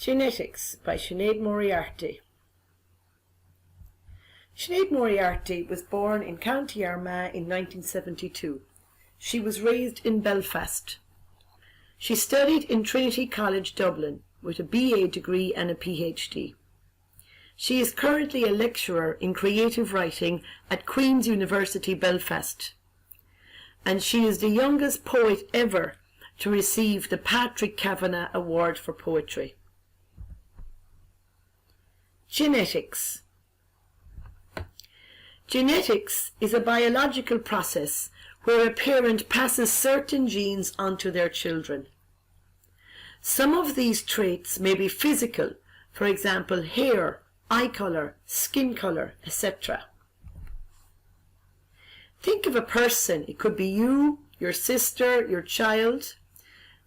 Genetics by Sinead Moriarty. Sinead Moriarty was born in County Armagh in 1972. She was raised in Belfast. She studied in Trinity College Dublin with a BA degree and a PhD. She is currently a lecturer in creative writing at Queen's University Belfast, and she is the youngest poet ever to receive the Patrick Kavanagh Award for Poetry. Genetics. Genetics is a biological process where a parent passes certain genes onto their children. Some of these traits may be physical, for example, hair, eye colour, skin colour, etc. Think of a person. It could be you, your sister, your child.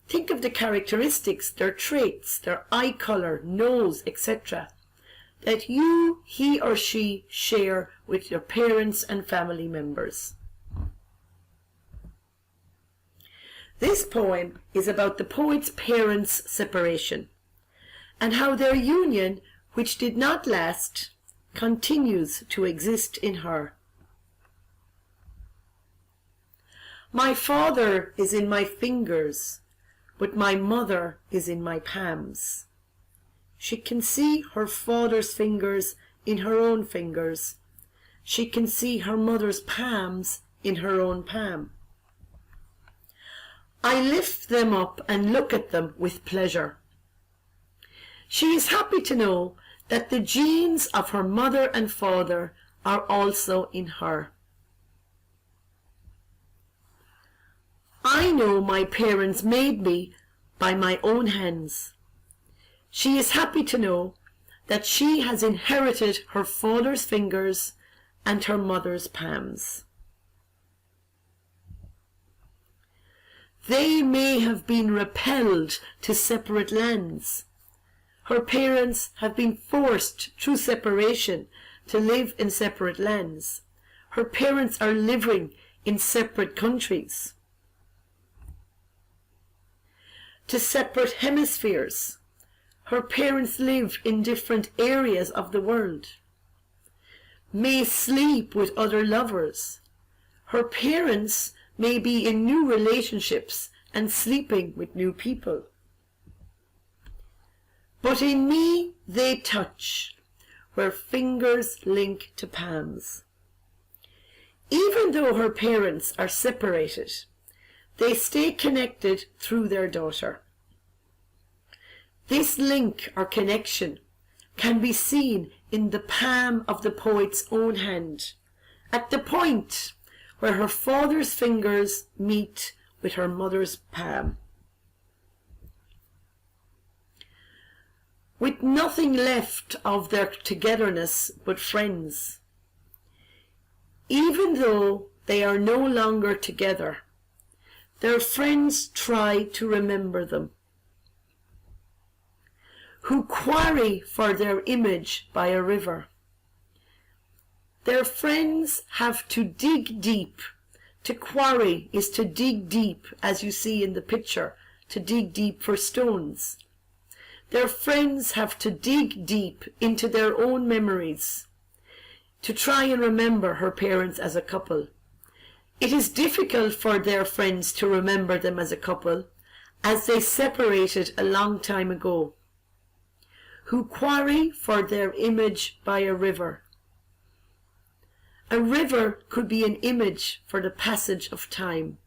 Think of the characteristics, their traits, their eye colour, nose, etc. that you, he or she share with your parents and family members. This poem is about the poet's parents' separation and how their union, which did not last, continues to exist in her. My father is in my fingers, but my mother is in my palms. She can see her father's fingers in her own fingers. She can see her mother's palms in her own palm. I lift them up and look at them with pleasure. She is happy to know that the genes of her mother and father are also in her. I know my parents made me by my own hands. She is happy to know that she has inherited her father's fingers and her mother's palms. They may have been repelled to separate lands. Her parents have been forced through separation to live in separate lands. Her parents are living in separate countries, to separate hemispheres. Her parents live in different areas of the world, may sleep with other lovers. Her parents may be in new relationships and sleeping with new people. But in me they touch, where fingers link to palms. Even though her parents are separated, they stay connected through their daughter. This link or connection can be seen in the palm of the poet's own hand, at the point where her father's fingers meet with her mother's palm. With nothing left of their togetherness but friends, even though they are no longer together, their friends try to remember them, who quarry for their image by a river. Their friends have to dig deep. To quarry is to dig deep, as you see in the picture, to dig deep for stones. Their friends have to dig deep into their own memories to try and remember her parents as a couple. It is difficult for their friends to remember them as a couple, as they separated a long time ago, who quarry for their image by a river. A river could be an image for the passage of time.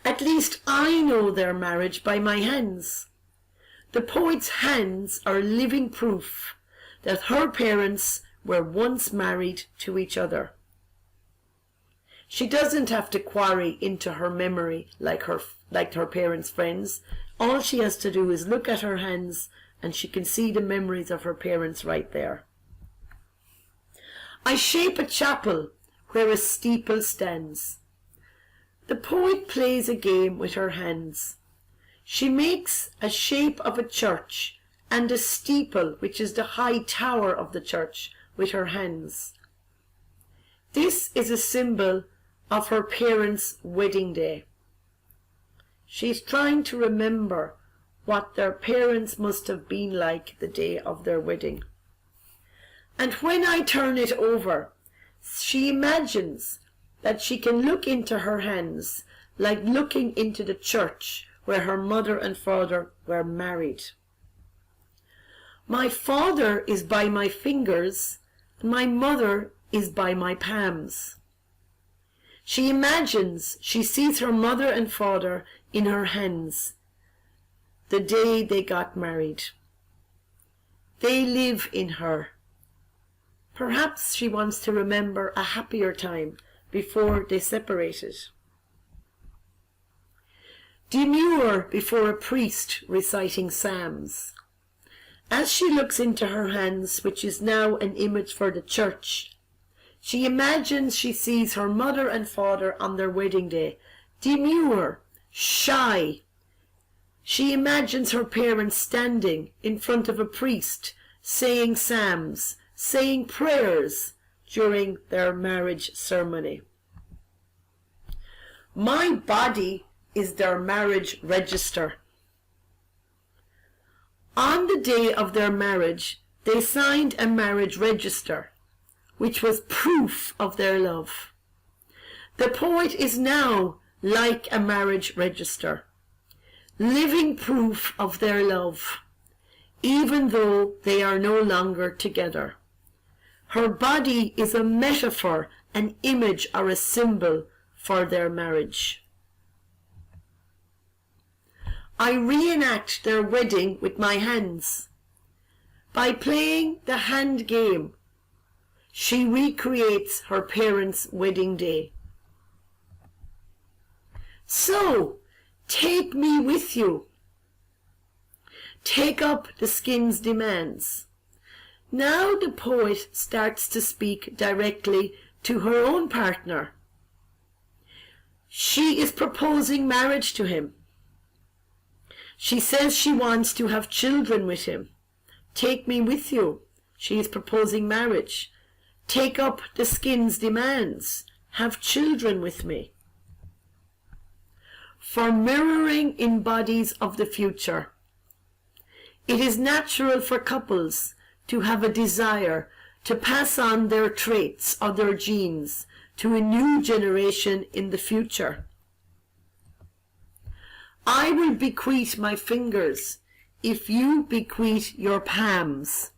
At least I know their marriage by my hands. The poet's hands are living proof that her parents were once married to each other. She doesn't have to quarry into her memory like her parents' friends. All she has to do is look at her hands and she can see the memories of her parents right there. I shape a chapel where a steeple stands. The poet plays a game with her hands. She makes a shape of a church and a steeple, which is the high tower of the church, with her hands. This is a symbol of her parents' wedding day. She's trying to remember what their parents must have been like the day of their wedding. And when I turn it over, she imagines that she can look into her hands like looking into the church where her mother and father were married. My father is by my fingers, and my mother is by my palms. She imagines she sees her mother and father in her hands the day they got married. They live in her. Perhaps she wants to remember a happier time before they separated. Demure before a priest reciting psalms. As she looks into her hands, which is now an image for the church, she imagines she sees her mother and father on their wedding day, demure, shy. She imagines her parents standing in front of a priest, saying psalms, saying prayers during their marriage ceremony. My body is their marriage register. On the day of their marriage, they signed a marriage register, which was proof of their love. The poet is now like a marriage register, living proof of their love, even though they are no longer together. Her body is a metaphor, an image, or a symbol for their marriage. I reenact their wedding with my hands. By playing the hand game, she recreates her parents' wedding day. So, take me with you. Take up the skin's demands. Now the poet starts to speak directly to her own partner. She is proposing marriage to him. She says she wants to have children with him. Take me with you. She is proposing marriage. Take up the skin's demands. Have children with me. For mirroring in bodies of the future, it is natural for couples to have a desire to pass on their traits or their genes to a new generation in the future. I will bequeath my fingers if you bequeath your palms.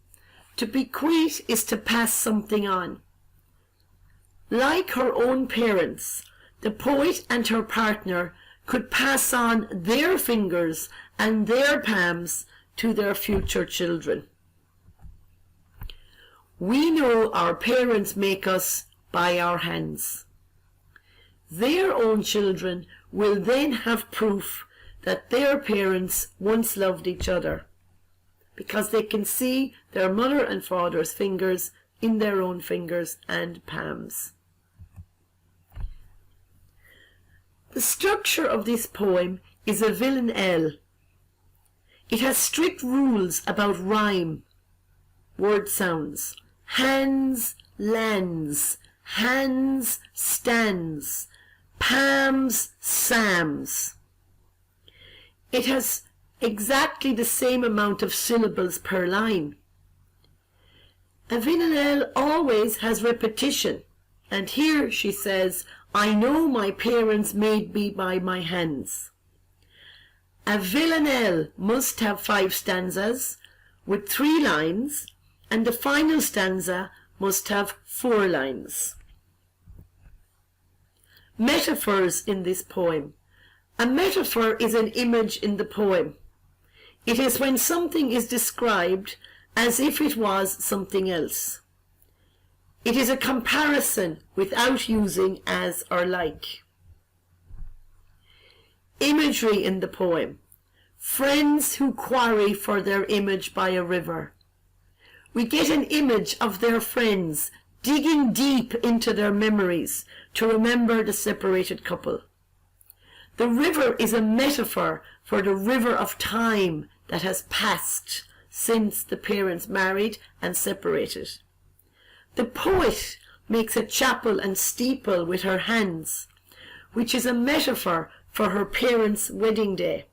To bequeath is to pass something on. Like her own parents, the poet and her partner could pass on their fingers and their palms to their future children. We know our parents make us by our hands. Their own children will then have proof that their parents once loved each other, because they can see their mother and father's fingers in their own fingers and palms. The structure of this poem is a villanelle. It has strict rules about rhyme, word sounds. Hands, lands, hands, stands, palms, psalms. It has exactly the same amount of syllables per line. A villanelle always has repetition, and here she says, I know my parents made me by my hands. A villanelle must have 5 stanzas with 3 lines, and the final stanza must have 4 lines. Metaphors in this poem. A metaphor is an image in the poem. It is when something is described as if it was something else. It is a comparison without using as or like. Imagery in the poem. Friends who quarry for their image by a river. We get an image of their friends digging deep into their memories to remember the separated couple. The river is a metaphor for the river of time that has passed since the parents married and separated. The poet makes a chapel and steeple with her hands, which is a metaphor for her parents' wedding day.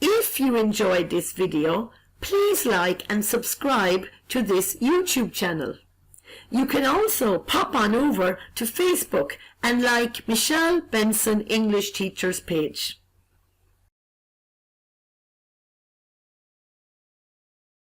If you enjoyed this video, please like and subscribe to this YouTube channel. You can also pop on over to Facebook and like Michelle Benson English Teachers page.